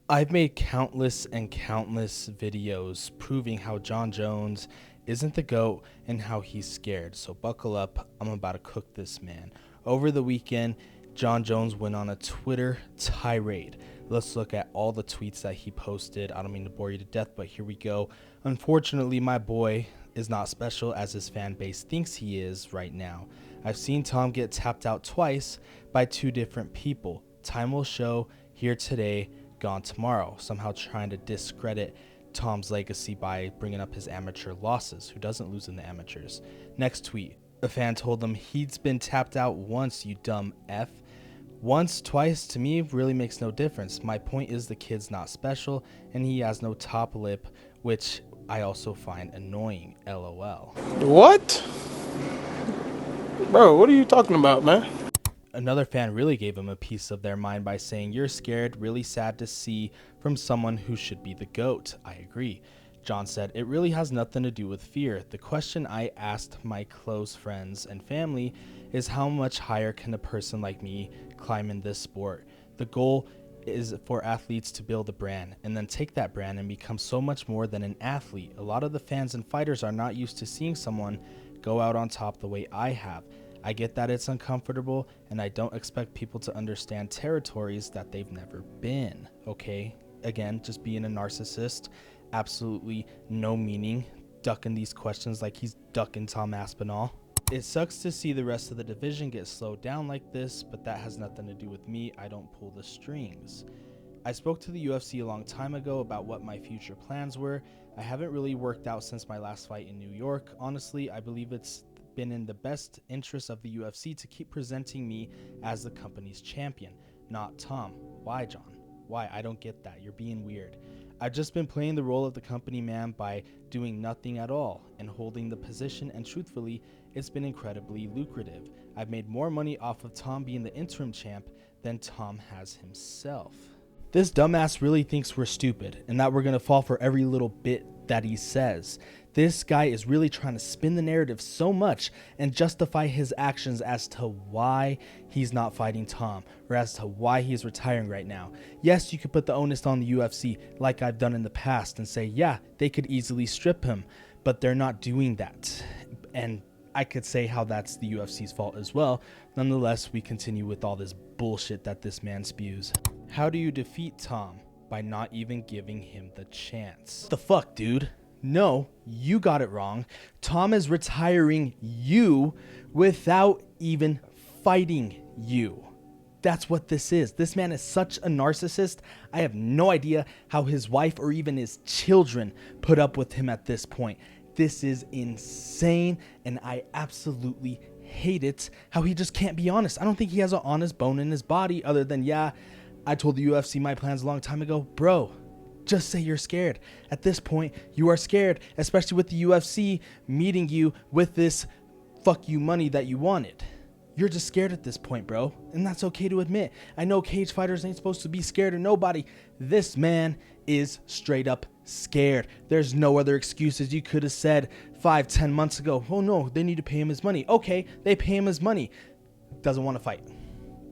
I've made countless and countless videos proving how Jon Jones isn't the GOAT and how he's scared. So buckle up, I'm about to cook this man. Over the weekend, Jon Jones went on a Twitter tirade. Let's look at all the tweets that he posted. I don't mean to bore you to death, but here we go. Unfortunately, my boy is not special as his fan base thinks he is right now. I've seen Tom get tapped out twice by two different people. Time will show. Here today, gone tomorrow, somehow trying to discredit Tom's legacy by bringing up his amateur losses. Who doesn't lose in the amateurs? Next tweet, a fan told him he's been tapped out once, you dumb F. Once, twice, to me, really makes no difference. My point is the kid's not special, and he has no top lip, which I also find annoying, LOL. What? Bro, what are you talking about, man? Another fan really gave him a piece of their mind by saying, "You're scared, really sad to see from someone who should be the GOAT." I agree. Jon said, "It really has nothing to do with fear. The question I asked my close friends and family is how much higher can a person like me climb in this sport? The goal is for athletes to build a brand and then take that brand and become so much more than an athlete. A lot of the fans and fighters are not used to seeing someone go out on top the way I have. I get that it's uncomfortable, and I don't expect people to understand territories that they've never been." Okay, again, just being a narcissist, absolutely no meaning, ducking these questions like he's ducking Tom Aspinall. It sucks to see the rest of the division get slowed down like this, but that has nothing to do with me. I don't pull the strings. I spoke to the UFC a long time ago about what my future plans were. I haven't really worked out since my last fight in New York. Honestly, I believe it's been in the best interest of the UFC to keep presenting me as the company's champion, not Tom. Why, Jon? Why? I don't get that. You're being weird. I've just been playing the role of the company man by doing nothing at all and holding the position, and truthfully, it's been incredibly lucrative. I've made more money off of Tom being the interim champ than Tom has himself. This dumbass really thinks we're stupid and that we're going to fall for every little bit that he says. This guy is really trying to spin the narrative so much and justify his actions as to why he's not fighting Tom or as to why he's retiring right now. Yes, you could put the onus on the UFC like I've done in the past and say, yeah, they could easily strip him, but they're not doing that. And I could say how that's the UFC's fault as well. Nonetheless, we continue with all this bullshit that this man spews. How do you defeat Tom? By not even giving him the chance. What the fuck, dude? No, you got it wrong. Tom is retiring you without even fighting you. That's what this is. This man is such a narcissist. I have no idea how his wife or even his children put up with him at this point. This is insane, and I absolutely hate it how he just can't be honest. I don't think he has an honest bone in his body other than, yeah, I told the UFC my plans a long time ago. Bro, just say you're scared. At this point, you are scared, especially with the UFC meeting you with this fuck you money that you wanted. You're just scared at this point, bro, and that's okay to admit. I know cage fighters ain't supposed to be scared of nobody. This man is straight up scared. There's no other excuses. You could have said 5-10 months ago, oh no, they need to pay him his money. Okay, they pay him his money. Doesn't want to fight.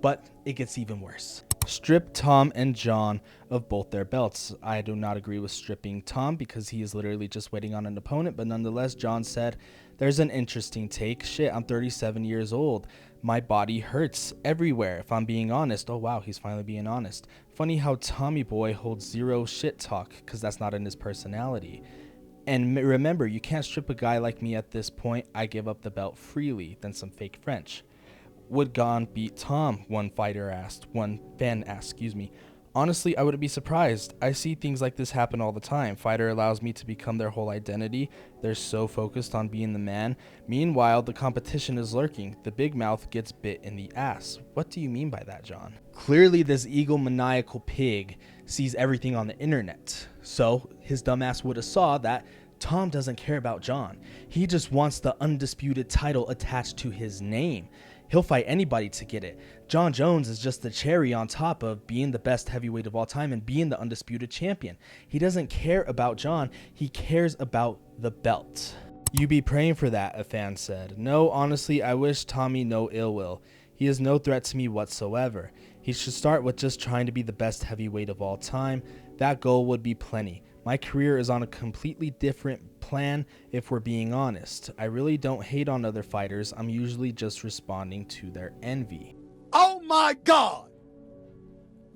But it gets even worse. Strip Tom and Jon of both their belts. I do not agree with stripping Tom because he is literally just waiting on an opponent, but nonetheless, Jon said, "There's an interesting take. Shit, I'm 37 years old. My body hurts everywhere, if I'm being honest." Oh wow, he's finally being honest. Funny how Tommy Boy holds zero shit talk because that's not in his personality. And remember, you can't strip a guy like me at this point. I give up the belt freely, than some fake French. Would Gon beat Tom? One fan asked, Honestly, I wouldn't be surprised. I see things like this happen all the time. Fighter allows me to become their whole identity. They're so focused on being the man. Meanwhile, the competition is lurking. The big mouth gets bit in the ass. What do you mean by that, Jon? Clearly, this egomaniacal pig sees everything on the internet. So, his dumbass would have saw that Tom doesn't care about Jon. He just wants the undisputed title attached to his name. He'll fight anybody to get it. Jon Jones is just the cherry on top of being the best heavyweight of all time and being the undisputed champion. He doesn't care about Jon. He cares about the belt. You be praying for that, a fan said. No, honestly, I wish Tommy no ill will. He is no threat to me whatsoever. He should start with just trying to be the best heavyweight of all time. That goal would be plenty. My career is on a completely different plan if we're being honest. I really don't hate on other fighters. I'm usually just responding to their envy. Oh my God!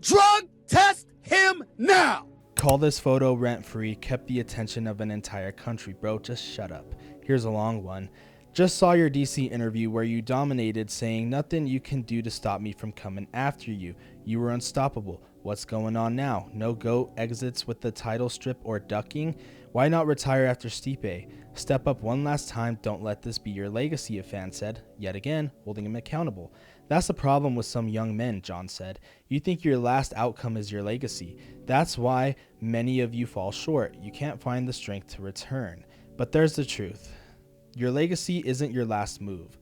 Drug test him now! Call this photo rent-free, kept the attention of an entire country. Bro, just shut up. Here's a long one. Just saw your DC interview where you dominated, saying nothing you can do to stop me from coming after you. You were unstoppable. What's going on now? No GOAT exits with the title strip or ducking? Why not retire after Stipe? Step up one last time. Don't let this be your legacy, a fan said, yet again holding him accountable. That's the problem with some young men, Jon said. You think your last outcome is your legacy. That's why many of you fall short. You can't find the strength to return. But there's the truth. Your legacy isn't your last move.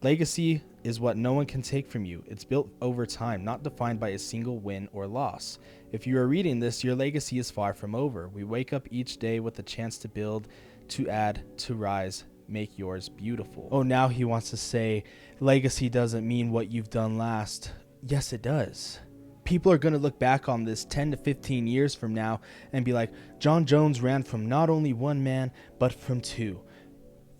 Legacy is what no one can take from you. It's built over time, not defined by a single win or loss. If you are reading this, your legacy is far from over. We wake up each day with a chance to build, to add, to rise. Make yours beautiful. Oh, now he wants to say legacy doesn't mean what you've done last. Yes, it does. People are going to look back on this 10 to 15 years from now and be like, Jon Jones ran from not only one man, but from two.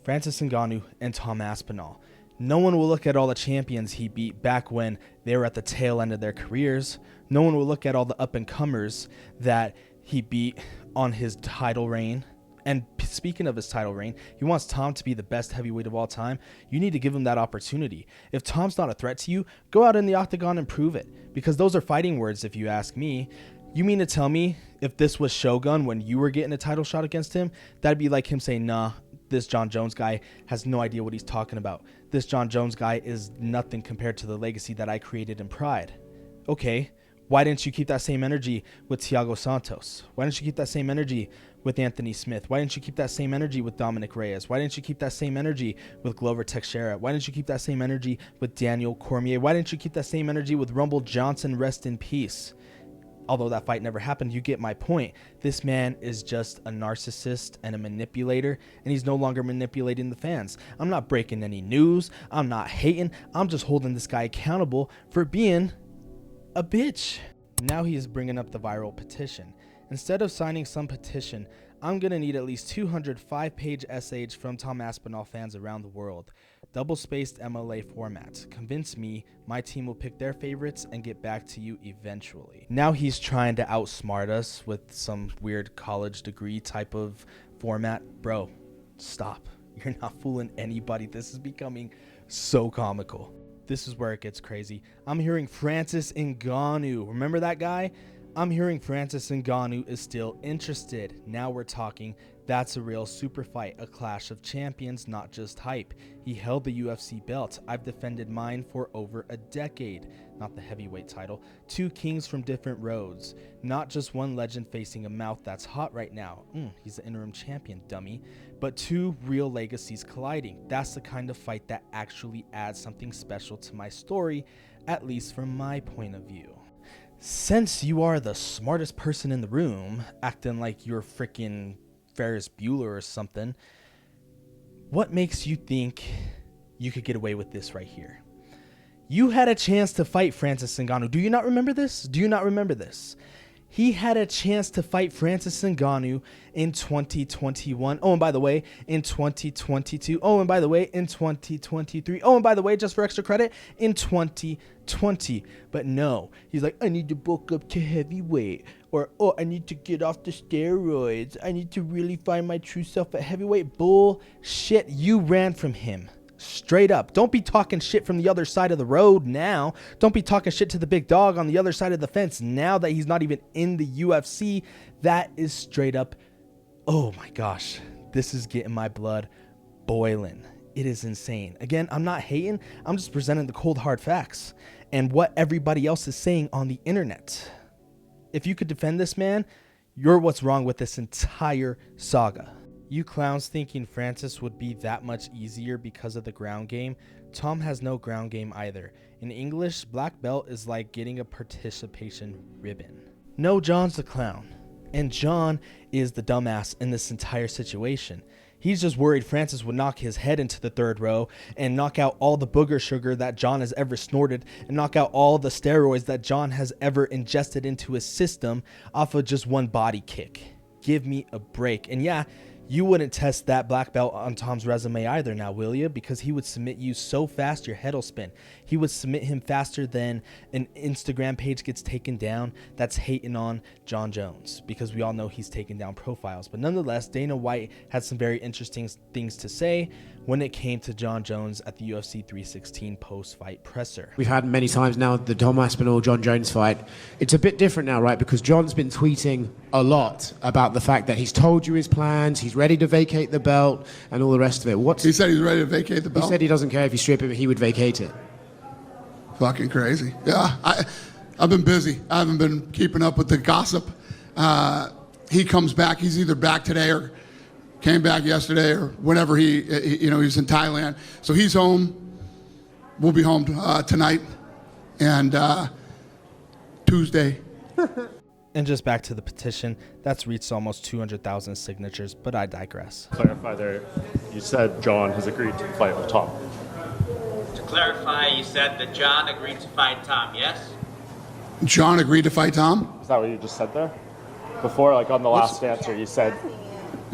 Francis Ngannou and Tom Aspinall. No one will look at all the champions he beat back when they were at the tail end of their careers. No one will look at all the up-and-comers that he beat on his title reign. And speaking of his title reign, he wants Tom to be the best heavyweight of all time. You need to give him that opportunity. If Tom's not a threat to you, go out in the octagon and prove it. Because those are fighting words if you ask me. You mean to tell me if this was Shogun when you were getting a title shot against him, that'd be like him saying, nah, this Jon Jones guy has no idea what he's talking about. This Jon Jones guy is nothing compared to the legacy that I created in Pride. Okay, why didn't you keep that same energy with Thiago Santos? Why didn't you keep that same energy with Anthony Smith? Why didn't you keep that same energy with Dominic Reyes? Why didn't you keep that same energy with Glover Teixeira? Why didn't you keep that same energy with Daniel Cormier? Why didn't you keep that same energy with Rumble Johnson? Rest in peace. Although that fight never happened, you get my point. This man is just a narcissist and a manipulator, and he's no longer manipulating the fans. I'm not breaking any news. I'm not hating. I'm just holding this guy accountable for being a bitch. Now he is bringing up the viral petition. Instead of signing some petition, I'm going to need at least 205-page essays from Tom Aspinall fans around the world. Double-spaced MLA format. Convince me my team will pick their favorites and get back to you eventually. Now he's trying to outsmart us with some weird college degree type of format. Bro, stop. You're not fooling anybody. This is becoming so comical. This is where it gets crazy. I'm hearing Francis Ngannou. Remember that guy? I'm hearing Francis Ngannou is still interested. Now we're talking. That's a real super fight, a clash of champions, not just hype. He held the UFC belt. I've defended mine for over a decade. Not the heavyweight title. Two kings from different roads. Not just one legend facing a mouth that's hot right now. He's the interim champion, dummy. But two real legacies colliding. That's the kind of fight that actually adds something special to my story, at least from my point of view. Since you are the smartest person in the room, acting like you're freaking Ferris Bueller or something, what makes you think you could get away with this right here? You had a chance to fight Francis Ngannou. Do you not remember this? Do you not remember this? He had a chance to fight Francis Ngannou in 2021. Oh, and by the way, in 2022. Oh, and by the way, in 2023. Oh, and by the way, just for extra credit, in 2020. But no, he's like, I need to bulk up to heavyweight. Or, oh, I need to get off the steroids. I need to really find my true self at heavyweight. Bullshit. You ran from him. Straight up. Don't be talking shit from the other side of the road now. Don't be talking shit to the big dog on the other side of the fence now that he's not even in the UFC. That is straight up. Oh my gosh. This is getting my blood boiling. It is insane. Again, I'm not hating. I'm just presenting the cold hard facts and what everybody else is saying on the internet. If you could defend this man, you're what's wrong with this entire saga. You clowns thinking Francis would be that much easier because of the ground game. Tom has no ground game either. In English, black belt is like getting a participation ribbon. No, John's the clown. And Jon is the dumbass in this entire situation. He's just worried Francis would knock his head into the third row and knock out all the booger sugar that Jon has ever snorted and knock out all the steroids that Jon has ever ingested into his system off of just one body kick. Give me a break. And yeah, you wouldn't test that black belt on Tom's resume either now, will you? Because he would submit you so fast your head will spin. He would submit him faster than an Instagram page gets taken down that's hating on Jon Jones, because we all know he's taken down profiles. But nonetheless, Dana White had some very interesting things to say when it came to Jon Jones at the UFC 316 post-fight presser. We've had many times now the Tom Aspinall-Jon Jones fight. It's a bit different now, right? Because Jon's been tweeting a lot about the fact that he's told you his plans, he's ready to vacate the belt, and all the rest of it. He said he's ready to vacate the belt? He said he doesn't care if you strip him, he would vacate it. Fucking crazy. Yeah, I've been busy. I haven't been keeping up with the gossip. He comes back. He's either back today or came back yesterday or whenever he's in Thailand. So he's home. We'll be home tonight and Tuesday. And just back to the petition, that's reached almost 200,000 signatures, but I digress. Clarify there, you said Jon has agreed to fight with Tom. To clarify, you said that Jon agreed to fight Tom, yes? Jon agreed to fight Tom? Is that what you just said there? Before, like on the last answer, you said...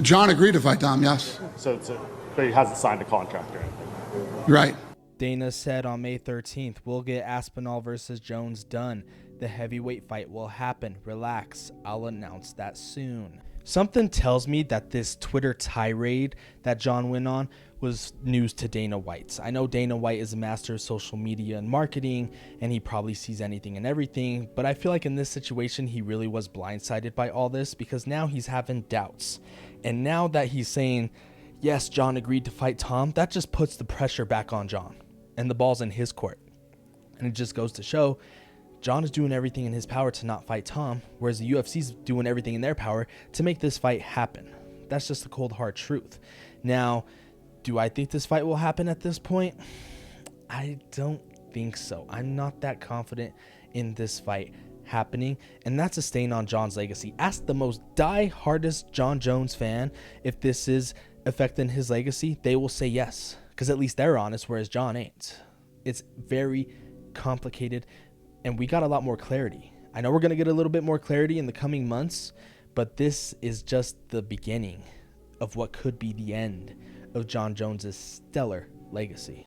Jon agreed to fight Tom, yes. But he hasn't signed a contract or anything. Right. Dana said on May 13th, we'll get Aspinall versus Jones done. The heavyweight fight will happen. Relax. I'll announce that soon. Something tells me that this Twitter tirade that Jon went on was news to Dana White. I know Dana White is a master of social media and marketing, and he probably sees anything and everything, but I feel like in this situation, he really was blindsided by all this, because now he's having doubts. And now that he's saying, yes, Jon agreed to fight Tom, that just puts the pressure back on Jon, and the ball's in his court. And it just goes to show Jon is doing everything in his power to not fight Tom, whereas the UFC's doing everything in their power to make this fight happen. That's just the cold hard truth. Now, do I think this fight will happen at this point? I don't think so. I'm not that confident in this fight happening, and that's a stain on Jon's legacy. Ask the most die-hardest Jon Jones fan if this is affecting his legacy. They will say yes, because at least they're honest, whereas Jon ain't. It's very complicated, and we got a lot more clarity. I know we're going to get a little bit more clarity in the coming months, but this is just the beginning of what could be the end of Jon Jones's stellar legacy.